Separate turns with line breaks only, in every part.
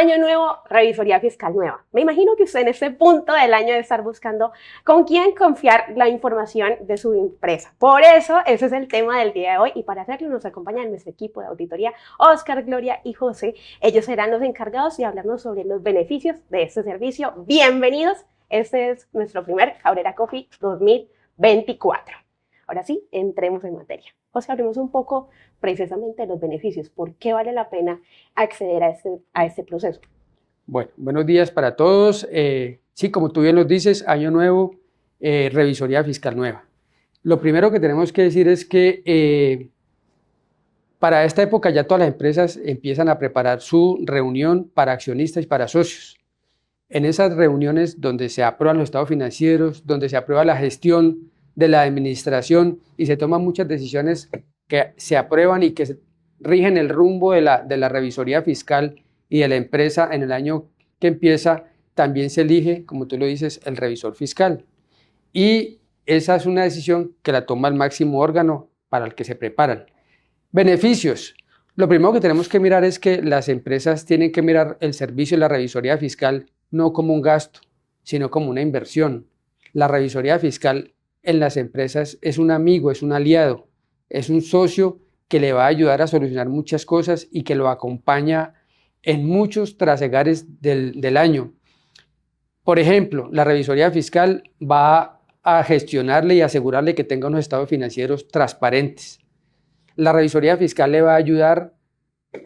Año nuevo, revisoría fiscal nueva. Me imagino que usted en este punto del año debe estar buscando con quién confiar la información de su empresa. Por eso, ese es el tema del día de hoy y para hacerlo nos acompaña nuestro equipo de auditoría, Oscar, Gloria y José. Ellos serán los encargados de hablarnos sobre los beneficios de este servicio. Bienvenidos, este es nuestro primer Cabrera Coffee 2024. Ahora sí, entremos en materia. José, hablemos un poco precisamente de los beneficios. ¿Por qué vale la pena acceder a este proceso?
Bueno, buenos días para todos. Sí, como tú bien nos dices, año nuevo, revisoría fiscal nueva. Lo primero que tenemos que decir es que para esta época ya todas las empresas empiezan a preparar su reunión para accionistas y para socios. En esas reuniones donde se aprueban los estados financieros, donde se aprueba la gestión de la administración y se toman muchas decisiones que se aprueban y que rigen el rumbo de la revisoría fiscal y de la empresa en el año que empieza, también se elige, como tú lo dices, el revisor fiscal. Y esa es una decisión que la toma el máximo órgano para el que se preparan. Beneficios. Lo primero que tenemos que mirar es que las empresas tienen que mirar el servicio de la revisoría fiscal no como un gasto, sino como una inversión. La revisoría fiscal en las empresas es un amigo, es un aliado, es un socio que le va a ayudar a solucionar muchas cosas y que lo acompaña en muchos trasegares del año. Por ejemplo, la revisoría fiscal va a gestionarle y asegurarle que tenga unos estados financieros transparentes. La revisoría fiscal le va a ayudar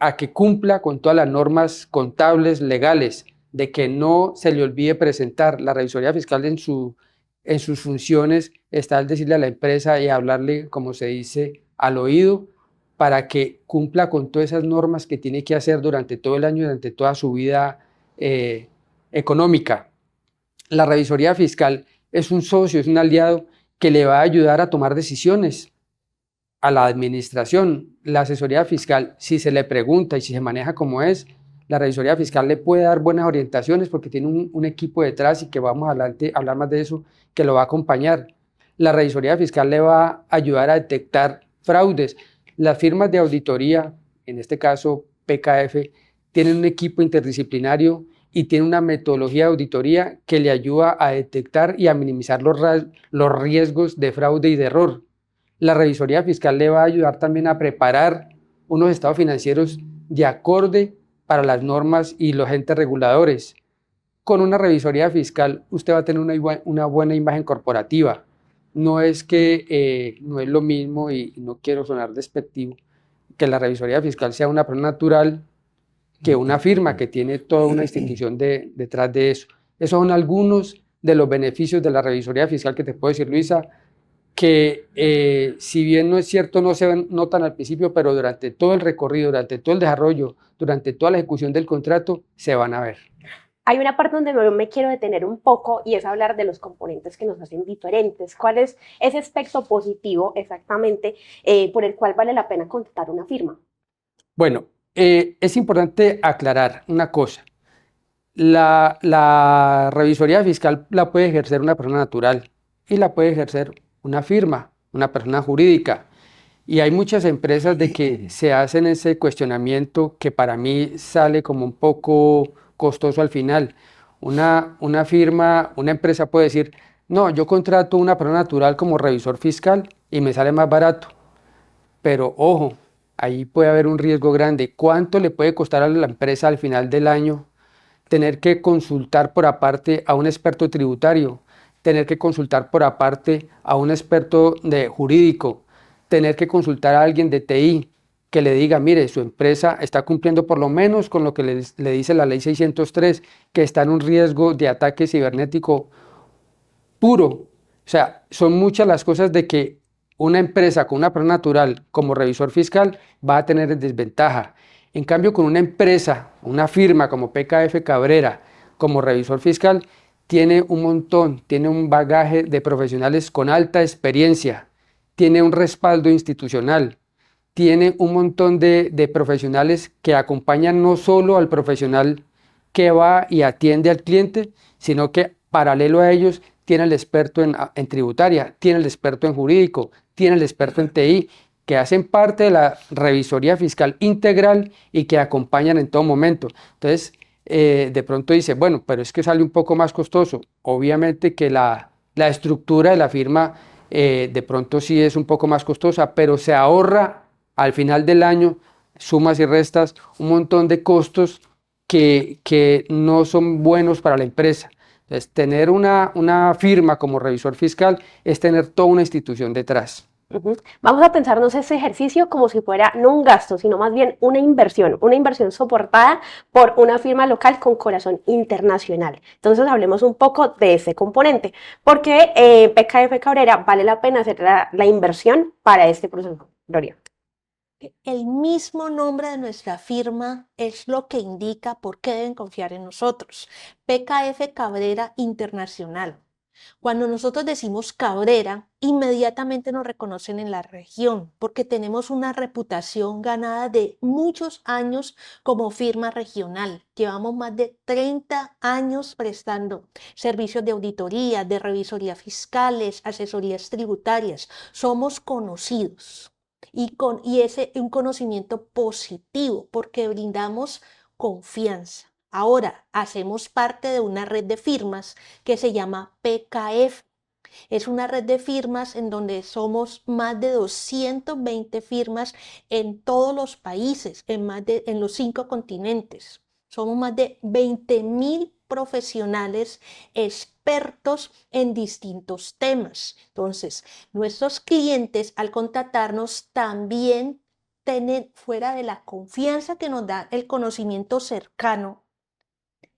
a que cumpla con todas las normas contables legales, de que no se le olvide presentar. La revisoría fiscal en sus funciones está al decirle a la empresa y hablarle, como se dice, al oído, para que cumpla con todas esas normas que tiene que hacer durante todo el año, durante toda su vida económica. La revisoría fiscal es un socio, es un aliado que le va a ayudar a tomar decisiones a la administración. La asesoría fiscal, si se le pregunta y si se maneja como es, la revisoría fiscal le puede dar buenas orientaciones porque tiene un equipo detrás y que vamos a hablar más de eso, que lo va a acompañar. La revisoría fiscal le va a ayudar a detectar fraudes. Las firmas de auditoría, en este caso PKF, tienen un equipo interdisciplinario y tienen una metodología de auditoría que le ayuda a detectar y a minimizar los riesgos de fraude y de error. La revisoría fiscal le va a ayudar también a preparar unos estados financieros de acorde para las normas y los entes reguladores. Con una revisoría fiscal usted va a tener una buena imagen corporativa. No es que no es lo mismo, y no quiero sonar despectivo, que la revisoría fiscal sea una persona natural que una firma que tiene toda una institución detrás de eso. Esos son algunos de los beneficios de la revisoría fiscal que te puedo decir, Luisa, que si bien no es cierto, no se notan al principio, pero durante todo el recorrido, durante todo el desarrollo, durante toda la ejecución del contrato, se van a ver.
Hay una parte donde me quiero detener un poco y es hablar de los componentes que nos hacen diferentes. ¿Cuál es ese aspecto positivo exactamente por el cual vale la pena contratar una firma?
Bueno, es importante aclarar una cosa. La revisoría fiscal la puede ejercer una persona natural y la puede ejercer una firma, una persona jurídica. Y hay muchas empresas de que se hacen ese cuestionamiento que para mí sale como un poco costoso al final. Una firma, una empresa puede decir, no, yo contrato una persona natural como revisor fiscal y me sale más barato. Pero ojo, ahí puede haber un riesgo grande. ¿Cuánto le puede costar a la empresa al final del año tener que consultar por aparte a un experto tributario, tener que consultar por aparte a un experto de jurídico, tener que consultar a alguien de TI que le diga, mire, su empresa está cumpliendo por lo menos con lo que le dice la ley 603, que está en un riesgo de ataque cibernético puro? O sea, son muchas las cosas de que una empresa con una persona natural como revisor fiscal va a tener desventaja. En cambio, con una empresa, una firma como PKF Cabrera, como revisor fiscal, tiene un montón, tiene un bagaje de profesionales con alta experiencia, tiene un respaldo institucional, tiene un montón de profesionales que acompañan no solo al profesional que va y atiende al cliente, sino que paralelo a ellos tiene el experto en tributaria, tiene el experto en jurídico, tiene el experto en TI, que hacen parte de la revisoría fiscal integral y que acompañan en todo momento. Entonces, de pronto dice, bueno, pero es que sale un poco más costoso. Obviamente que la estructura de la firma de pronto sí es un poco más costosa, pero se ahorra al final del año, sumas y restas, un montón de costos que no son buenos para la empresa. Entonces, tener una firma como revisor fiscal es tener toda una institución detrás.
Vamos a pensarnos ese ejercicio como si fuera no un gasto, sino más bien una inversión soportada por una firma local con corazón internacional. Entonces hablemos un poco de ese componente, porque PKF Cabrera vale la pena hacer la inversión para este proceso. Gloria.
El mismo nombre de nuestra firma es lo que indica por qué deben confiar en nosotros. PKF Cabrera Internacional. Cuando nosotros decimos Cabrera, inmediatamente nos reconocen en la región porque tenemos una reputación ganada de muchos años como firma regional. Llevamos más de 30 años prestando servicios de auditoría, de revisoría fiscales, asesorías tributarias. Somos conocidos y ese un conocimiento positivo porque brindamos confianza. Ahora hacemos parte de una red de firmas que se llama PKF. Es una red de firmas en donde somos más de 220 firmas en todos los países, en los 5 continentes. Somos más de 20.000 profesionales expertos en distintos temas. Entonces, nuestros clientes al contratarnos también tienen, fuera de la confianza que nos da el conocimiento cercano,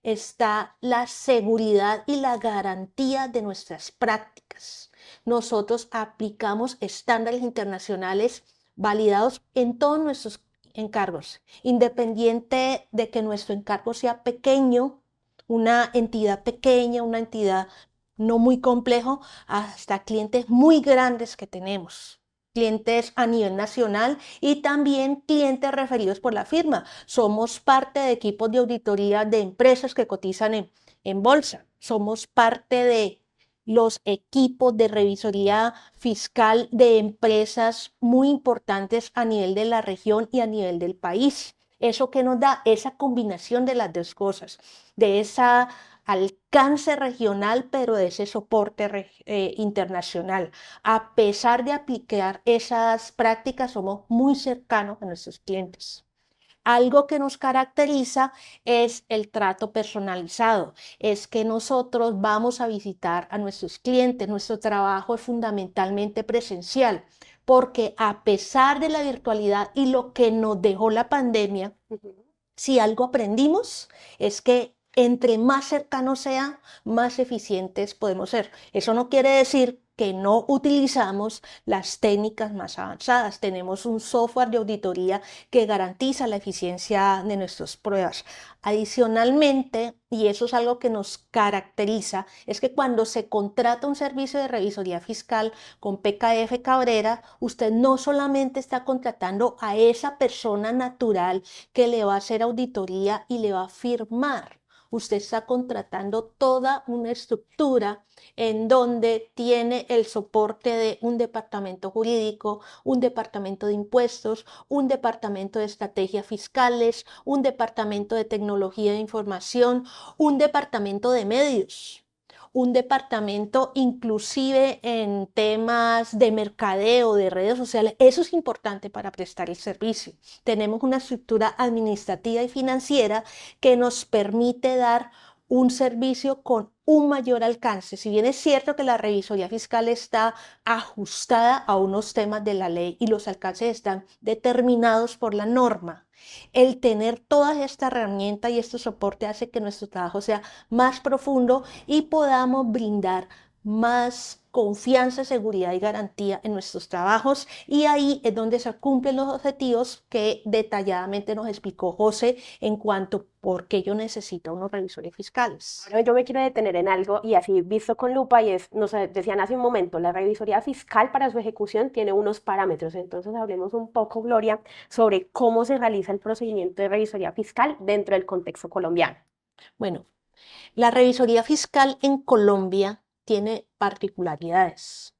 está la seguridad y la garantía de nuestras prácticas. Nosotros aplicamos estándares internacionales validados en todos nuestros encargos, independiente de que nuestro encargo sea pequeño, una entidad pequeña, una entidad no muy complejo, hasta clientes muy grandes que tenemos. Clientes a nivel nacional y también clientes referidos por la firma. Somos parte de equipos de auditoría de empresas que cotizan en bolsa. Somos parte de los equipos de revisoría fiscal de empresas muy importantes a nivel de la región y a nivel del país. Eso que nos da esa combinación de las dos cosas, de esa alcance regional, pero de ese soporte internacional. A pesar de aplicar esas prácticas, somos muy cercanos a nuestros clientes. Algo que nos caracteriza es el trato personalizado, es que nosotros vamos a visitar a nuestros clientes, nuestro trabajo es fundamentalmente presencial, porque a pesar de la virtualidad y lo que nos dejó la pandemia, si algo aprendimos es que entre más cercanos sea, más eficientes podemos ser. Eso no quiere decir que no utilizamos las técnicas más avanzadas. Tenemos un software de auditoría que garantiza la eficiencia de nuestras pruebas. Adicionalmente, y eso es algo que nos caracteriza, es que cuando se contrata un servicio de revisoría fiscal con PKF Cabrera, usted no solamente está contratando a esa persona natural que le va a hacer auditoría y le va a firmar. Usted está contratando toda una estructura en donde tiene el soporte de un departamento jurídico, un departamento de impuestos, un departamento de estrategias fiscales, un departamento de tecnología de información, un departamento de medios, un departamento inclusive en temas de mercadeo, de redes sociales. Eso es importante para prestar el servicio. Tenemos una estructura administrativa y financiera que nos permite dar un servicio con un mayor alcance. Si bien es cierto que la revisoría fiscal está ajustada a unos temas de la ley y los alcances están determinados por la norma, el tener todas estas herramientas y este soporte hace que nuestro trabajo sea más profundo y podamos brindar más confianza, seguridad y garantía en nuestros trabajos, y ahí es donde se cumplen los objetivos que detalladamente nos explicó José en cuanto a por qué yo necesito unos revisores fiscales.
Ahora yo me quiero detener en algo y así visto con lupa y es, nos decían hace un momento, la revisoría fiscal para su ejecución tiene unos parámetros, entonces hablemos un poco, Gloria, sobre cómo se realiza el procedimiento de revisoría fiscal dentro del contexto colombiano.
Bueno, la revisoría fiscal en Colombia tiene particularidades.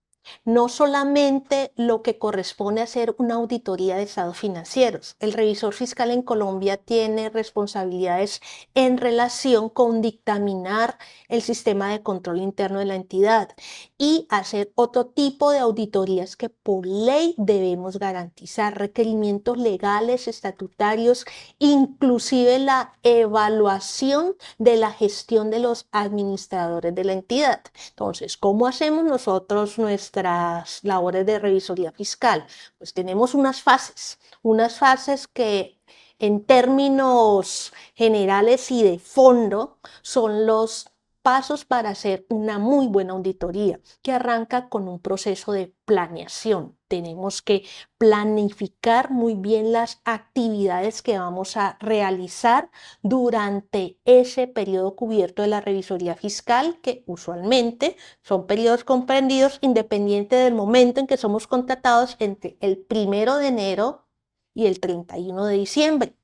no solamente lo que corresponde a hacer una auditoría de estados financieros. El revisor fiscal en Colombia tiene responsabilidades en relación con dictaminar el sistema de control interno de la entidad y hacer otro tipo de auditorías que por ley debemos garantizar, requerimientos legales, estatutarios, inclusive la evaluación de la gestión de los administradores de la entidad. Entonces, ¿cómo hacemos nosotros nuestras labores de revisoría fiscal? Pues tenemos unas fases que en términos generales y de fondo son los pasos para hacer una muy buena auditoría, que arranca con un proceso de planeación. Tenemos que planificar muy bien las actividades que vamos a realizar durante ese periodo cubierto de la revisoría fiscal, que usualmente son periodos comprendidos independiente del momento en que somos contratados entre el 1 de enero y el 31 de diciembre.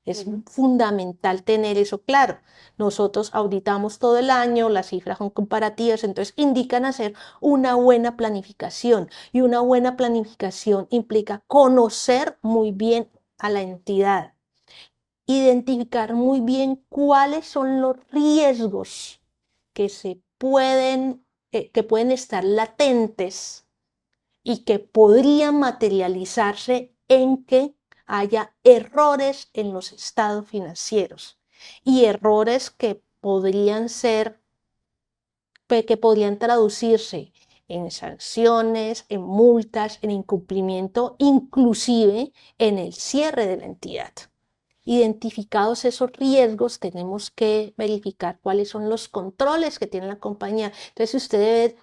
Es fundamental tener eso claro. Nosotros auditamos todo el año, las cifras son comparativas, entonces indican hacer una buena planificación. Y una buena planificación implica conocer muy bien a la entidad, identificar muy bien cuáles son los riesgos que pueden estar latentes y que podrían materializarse en que haya errores en los estados financieros y errores que podrían traducirse en sanciones, en multas, en incumplimiento, inclusive en el cierre de la entidad. Identificados esos riesgos, tenemos que verificar cuáles son los controles que tiene la compañía. Entonces, si ustedes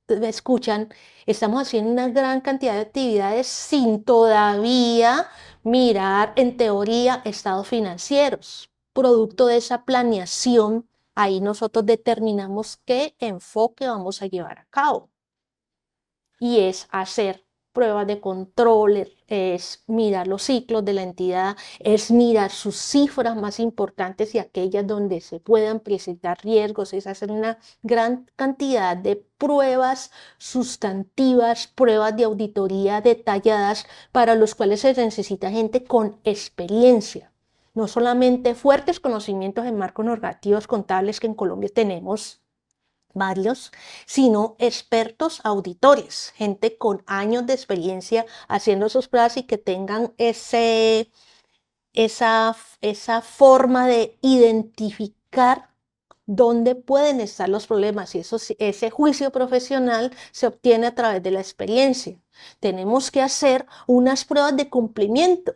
me escuchan, estamos haciendo una gran cantidad de actividades sin todavía mirar en teoría estados financieros. Producto de esa planeación, ahí nosotros determinamos qué enfoque vamos a llevar a cabo. Y es hacer pruebas de control, es mirar los ciclos de la entidad, es mirar sus cifras más importantes y aquellas donde se puedan presentar riesgos, es hacer una gran cantidad de pruebas sustantivas, pruebas de auditoría detalladas para los cuales se necesita gente con experiencia. No solamente fuertes conocimientos en marcos normativos contables, que en Colombia tenemos varios, sino expertos auditores, gente con años de experiencia haciendo sus pruebas y que tengan esa forma de identificar dónde pueden estar los problemas, y ese juicio profesional se obtiene a través de la experiencia. Tenemos que hacer unas pruebas de cumplimientos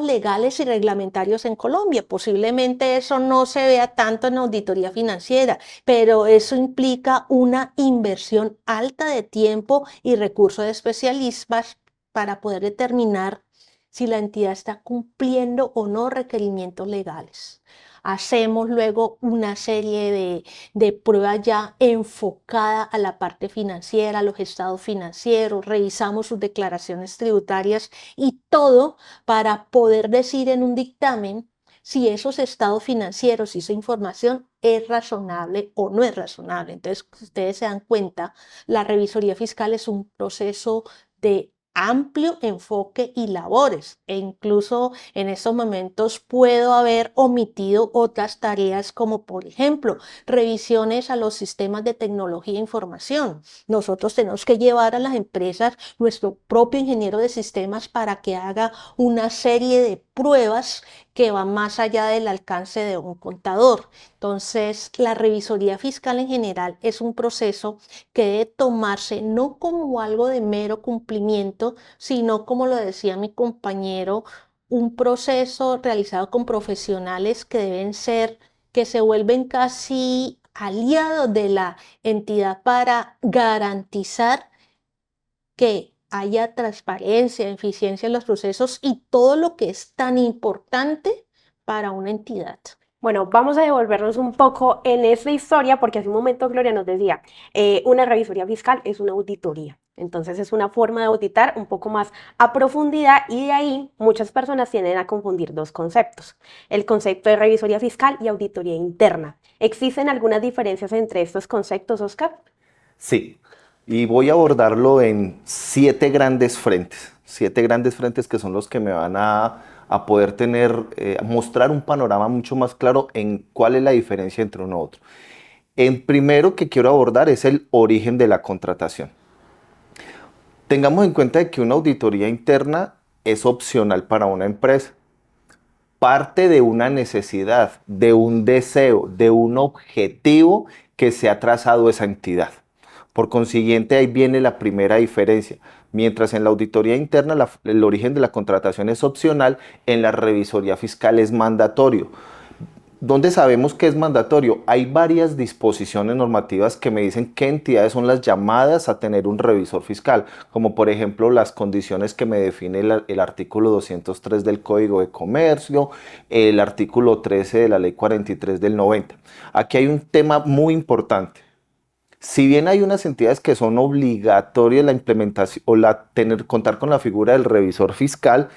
legales y reglamentarios en Colombia. Posiblemente eso no se vea tanto en auditoría financiera, pero eso implica una inversión alta de tiempo y recursos de especialistas para poder determinar si la entidad está cumpliendo o no requerimientos legales. Hacemos luego una serie de pruebas ya enfocada a la parte financiera, a los estados financieros, revisamos sus declaraciones tributarias y todo para poder decir en un dictamen si esos estados financieros y esa información es razonable o no es razonable. Entonces, si ustedes se dan cuenta, la revisoría fiscal es un proceso de amplio enfoque y labores, e incluso en estos momentos puedo haber omitido otras tareas como por ejemplo revisiones a los sistemas de tecnología e información. Nosotros tenemos que llevar a las empresas nuestro propio ingeniero de sistemas para que haga una serie de pruebas que van más allá del alcance de un contador. Entonces, la revisoría fiscal en general es un proceso que debe tomarse no como algo de mero cumplimiento, sino, como lo decía mi compañero, un proceso realizado con profesionales que se vuelven casi aliados de la entidad para garantizar que haya transparencia, eficiencia en los procesos y todo lo que es tan importante para una entidad.
Bueno, vamos a devolvernos un poco en esta historia porque hace un momento Gloria nos decía, una revisoría fiscal es una auditoría. Entonces es una forma de auditar un poco más a profundidad y de ahí muchas personas tienden a confundir dos conceptos. El concepto de revisoría fiscal y auditoría interna. ¿Existen algunas diferencias entre estos conceptos, Oscar?
Sí. y voy a abordarlo en 7 grandes frentes. 7 grandes frentes que son los que me van a poder mostrar un panorama mucho más claro en cuál es la diferencia entre uno y otro. El primero que quiero abordar es el origen de la contratación. Tengamos en cuenta de que una auditoría interna es opcional para una empresa. Parte de una necesidad, de un deseo, de un objetivo que se ha trazado esa entidad. Por consiguiente, ahí viene la primera diferencia. Mientras en la auditoría interna el origen de la contratación es opcional, en la revisoría fiscal es mandatorio. ¿Dónde sabemos que es mandatorio? Hay varias disposiciones normativas que me dicen qué entidades son las llamadas a tener un revisor fiscal, como por ejemplo las condiciones que me define el artículo 203 del Código de Comercio, el artículo 13 de la Ley 43 del 90. Aquí hay un tema muy importante. Si bien hay unas entidades que son obligatorias la implementación o contar con la figura del revisor fiscal,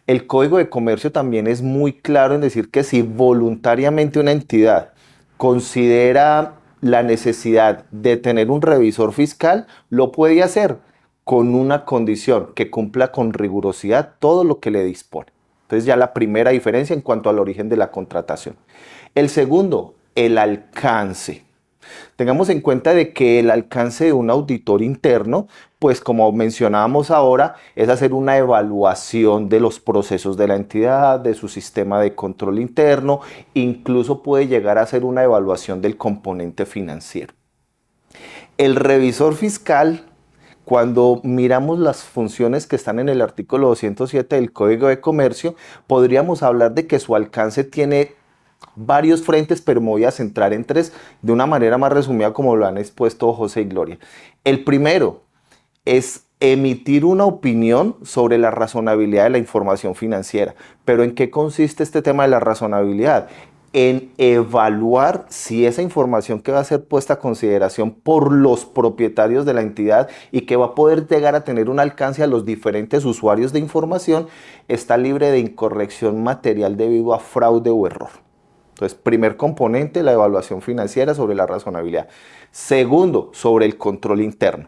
el Código de Comercio también es muy claro en decir que si voluntariamente una entidad considera la necesidad de tener un revisor fiscal, lo puede hacer con una condición, que cumpla con rigurosidad todo lo que le dispone. Entonces ya la primera diferencia en cuanto al origen de la contratación. El segundo, el alcance. Tengamos en cuenta de que el alcance de un auditor interno, pues como mencionábamos ahora, es hacer una evaluación de los procesos de la entidad, de su sistema de control interno, incluso puede llegar a hacer una evaluación del componente financiero. El revisor fiscal, cuando miramos las funciones que están en el artículo 207 del Código de Comercio, podríamos hablar de que su alcance tiene varios frentes, pero me voy a centrar en 3 de una manera más resumida como lo han expuesto José y Gloria. El primero es emitir una opinión sobre la razonabilidad de la información financiera. ¿Pero en qué consiste este tema de la razonabilidad? En evaluar si esa información que va a ser puesta a consideración por los propietarios de la entidad y que va a poder llegar a tener un alcance a los diferentes usuarios de información está libre de incorrección material debido a fraude o error. Entonces, primer componente, la evaluación financiera sobre la razonabilidad. Segundo, sobre el control interno.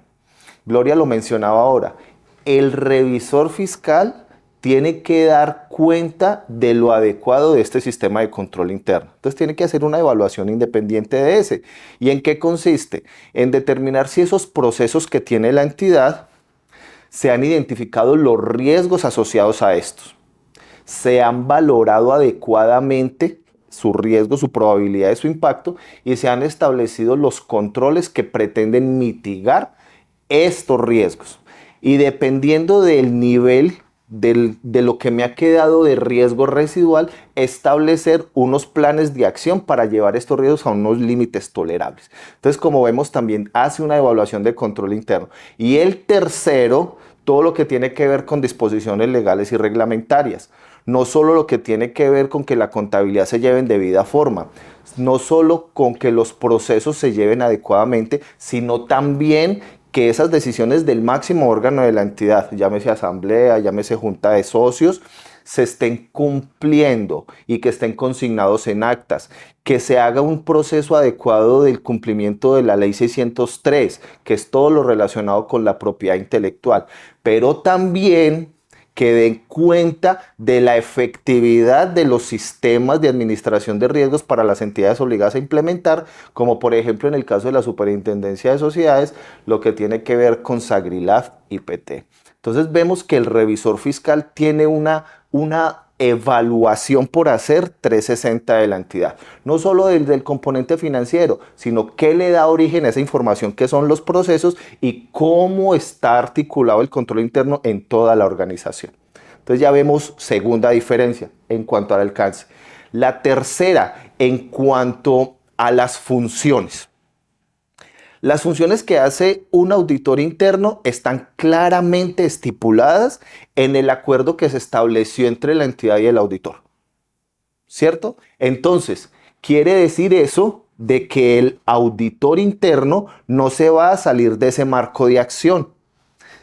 Gloria lo mencionaba ahora. El revisor fiscal tiene que dar cuenta de lo adecuado de este sistema de control interno. Entonces, tiene que hacer una evaluación independiente de ese. ¿Y en qué consiste? En determinar si esos procesos que tiene la entidad se han identificado los riesgos asociados a estos. Se han valorado adecuadamente su riesgo, su probabilidad de su impacto y se han establecido los controles que pretenden mitigar estos riesgos. Y dependiendo del nivel de lo que me ha quedado de riesgo residual, establecer unos planes de acción para llevar estos riesgos a unos límites tolerables. Entonces, como vemos, también hace una evaluación de control interno. Y el tercero, todo lo que tiene que ver con disposiciones legales y reglamentarias. No solo lo que tiene que ver con que la contabilidad se lleve en debida forma, no solo con que los procesos se lleven adecuadamente, sino también que esas decisiones del máximo órgano de la entidad, llámese asamblea, llámese junta de socios, se estén cumpliendo y que estén consignados en actas, que se haga un proceso adecuado del cumplimiento de la ley 603, que es todo lo relacionado con la propiedad intelectual, pero también que den cuenta de la efectividad de los sistemas de administración de riesgos para las entidades obligadas a implementar, como por ejemplo en el caso de la Superintendencia de Sociedades, lo que tiene que ver con Sagrilaf y PT. Entonces vemos que el revisor fiscal tiene una evaluación por hacer 360 de la entidad, no solo del componente financiero, sino qué le da origen a esa información, qué son los procesos y cómo está articulado el control interno en toda la organización. Entonces ya vemos segunda diferencia en cuanto al alcance. La tercera, en cuanto a las funciones. Las funciones que hace un auditor interno están claramente estipuladas en el acuerdo que se estableció entre la entidad y el auditor, ¿cierto? Entonces, quiere decir eso de que el auditor interno no se va a salir de ese marco de acción.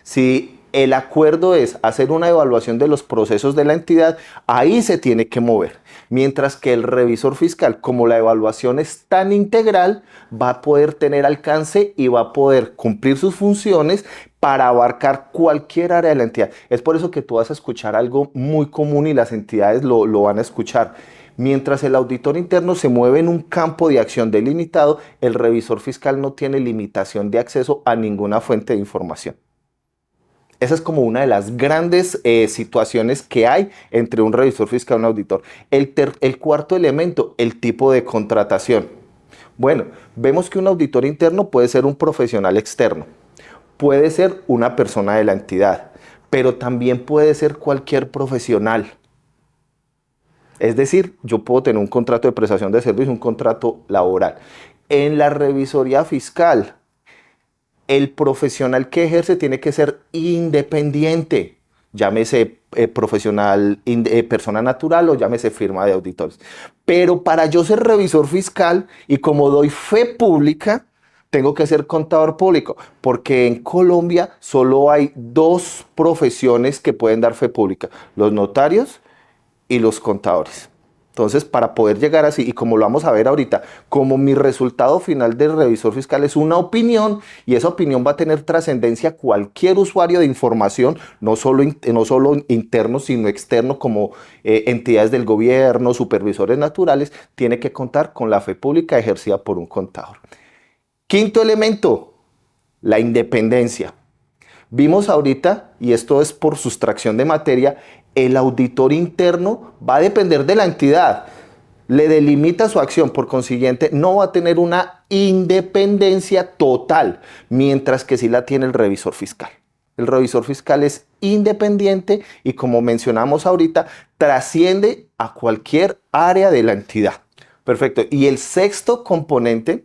Si el acuerdo es hacer una evaluación de los procesos de la entidad, ahí se tiene que mover. Mientras que el revisor fiscal, como la evaluación es tan integral, va a poder tener alcance y va a poder cumplir sus funciones para abarcar cualquier área de la entidad. Es por eso que tú vas a escuchar algo muy común y las entidades lo van a escuchar. Mientras el auditor interno se mueve en un campo de acción delimitado, el revisor fiscal no tiene limitación de acceso a ninguna fuente de información. Esa es como una de las grandes situaciones que hay entre un revisor fiscal y un auditor. El cuarto elemento, el tipo de contratación. Bueno, vemos que un auditor interno puede ser un profesional externo, puede ser una persona de la entidad, pero también puede ser cualquier profesional. Es decir, yo puedo tener un contrato de prestación de servicio, un contrato laboral. En la revisoría fiscal, el profesional que ejerce tiene que ser independiente, llámese profesional, persona natural o llámese firma de auditores. Pero para yo ser revisor fiscal y como doy fe pública, tengo que ser contador público, porque en Colombia solo hay dos profesiones que pueden dar fe pública, los notarios y los contadores. Entonces, para poder llegar así, y como lo vamos a ver ahorita, como mi resultado final del revisor fiscal es una opinión, y esa opinión va a tener trascendencia a cualquier usuario de información, no solo interno, sino externo, como entidades del gobierno, supervisores naturales, tiene que contar con la fe pública ejercida por un contador. Quinto elemento, la independencia. Vimos ahorita, y esto es por sustracción de materia, el auditor interno va a depender de la entidad, le delimita su acción, por consiguiente no va a tener una independencia total, mientras que sí la tiene el revisor fiscal. El revisor fiscal es independiente y, como mencionamos ahorita, trasciende a cualquier área de la entidad. Perfecto. Y el sexto componente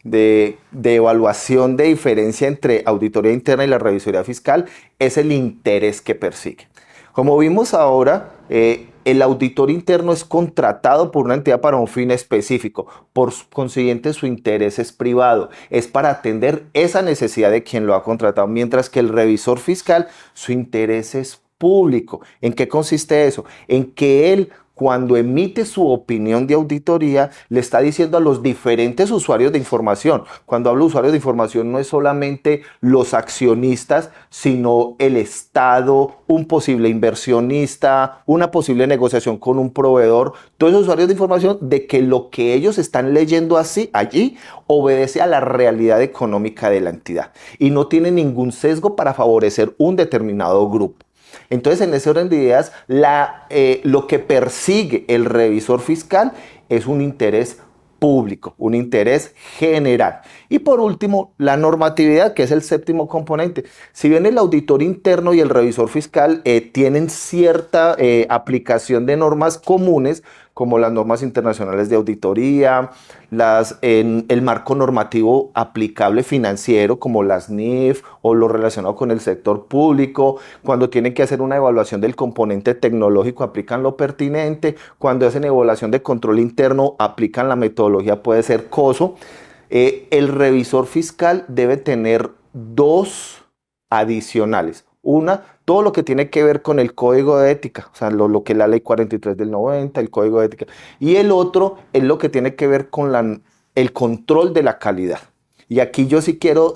de evaluación de diferencia entre auditoría interna y la revisoría fiscal es el interés que persigue. Como vimos ahora, el auditor interno es contratado por una entidad para un fin específico. Por consiguiente, su interés es privado. Es para atender esa necesidad de quien lo ha contratado. Mientras que el revisor fiscal, su interés es público. ¿En qué consiste eso? En que él, cuando emite su opinión de auditoría, le está diciendo a los diferentes usuarios de información. Cuando hablo de usuarios de información, no es solamente los accionistas, sino el Estado, un posible inversionista, una posible negociación con un proveedor. Todos esos usuarios de información, de que lo que ellos están leyendo allí obedece a la realidad económica de la entidad y no tiene ningún sesgo para favorecer un determinado grupo. Entonces, en ese orden de ideas, lo que persigue el revisor fiscal es un interés público, un interés general. Y por último, la normatividad, que es el séptimo componente. Si bien el auditor interno y el revisor fiscal tienen cierta aplicación de normas comunes, como las normas internacionales de auditoría, el marco normativo aplicable financiero, como las NIF o lo relacionado con el sector público, cuando tienen que hacer una evaluación del componente tecnológico, aplican lo pertinente, cuando hacen evaluación de control interno, aplican la metodología, puede ser COSO. El revisor fiscal debe tener dos adicionales. Una, todo lo que tiene que ver con el código de ética, o sea, lo que es la ley 43 del 90, el código de ética. Y el otro es lo que tiene que ver con el control de la calidad. Y aquí yo sí quiero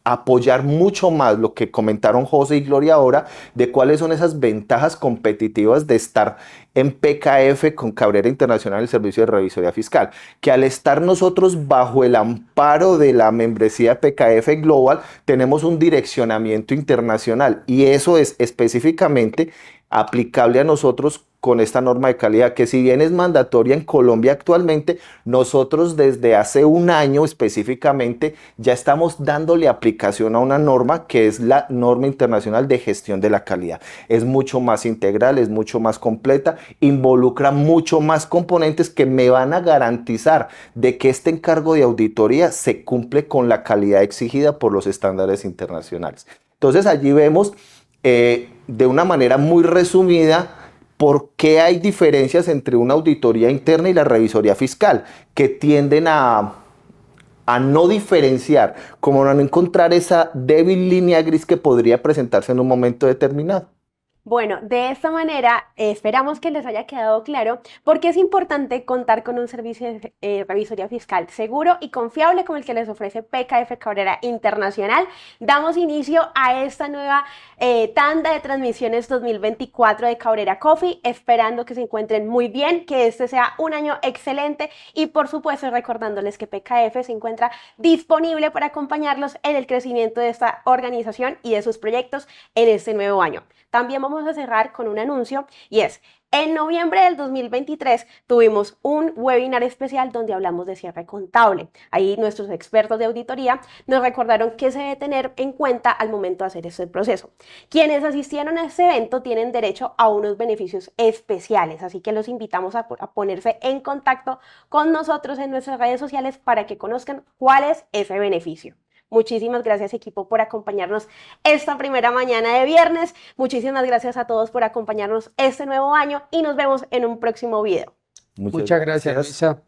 apoyar mucho más lo que comentaron José y Gloria ahora, de cuáles son esas ventajas competitivas de estar en PKF con Cabrera Internacional, el Servicio de Revisoría Fiscal, que al estar nosotros bajo el amparo de la membresía PKF Global, tenemos un direccionamiento internacional, y eso es específicamente aplicable a nosotros con esta norma de calidad, que si bien es mandatoria en Colombia actualmente, nosotros desde hace un año específicamente ya estamos dándole aplicación a una norma que es la norma internacional de gestión de la calidad. Es mucho más integral, es mucho más completa, involucra mucho más componentes que me van a garantizar de que este encargo de auditoría se cumple con la calidad exigida por los estándares internacionales. Entonces allí vemos de una manera muy resumida por qué hay diferencias entre una auditoría interna y la revisoría fiscal, que tienden a a no diferenciar, como a no encontrar esa débil línea gris que podría presentarse en un momento determinado.
Bueno, de esta manera esperamos que les haya quedado claro por qué es importante contar con un servicio de revisoría fiscal seguro y confiable como el que les ofrece PKF Cabrera Internacional. Damos inicio a esta nueva tanda de transmisiones 2024 de Cabrera Coffee, esperando que se encuentren muy bien, que este sea un año excelente y por supuesto recordándoles que PKF se encuentra disponible para acompañarlos en el crecimiento de esta organización y de sus proyectos en este nuevo año. También vamos a cerrar con un anuncio y es, en noviembre del 2023 tuvimos un webinar especial donde hablamos de cierre contable. Ahí nuestros expertos de auditoría nos recordaron qué se debe tener en cuenta al momento de hacer este proceso. Quienes asistieron a este evento tienen derecho a unos beneficios especiales, así que los invitamos a ponerse en contacto con nosotros en nuestras redes sociales para que conozcan cuál es ese beneficio. Muchísimas gracias, equipo, por acompañarnos esta primera mañana de viernes. Muchísimas gracias a todos por acompañarnos este nuevo año y nos vemos en un próximo video.
Muchas gracias, Luisa.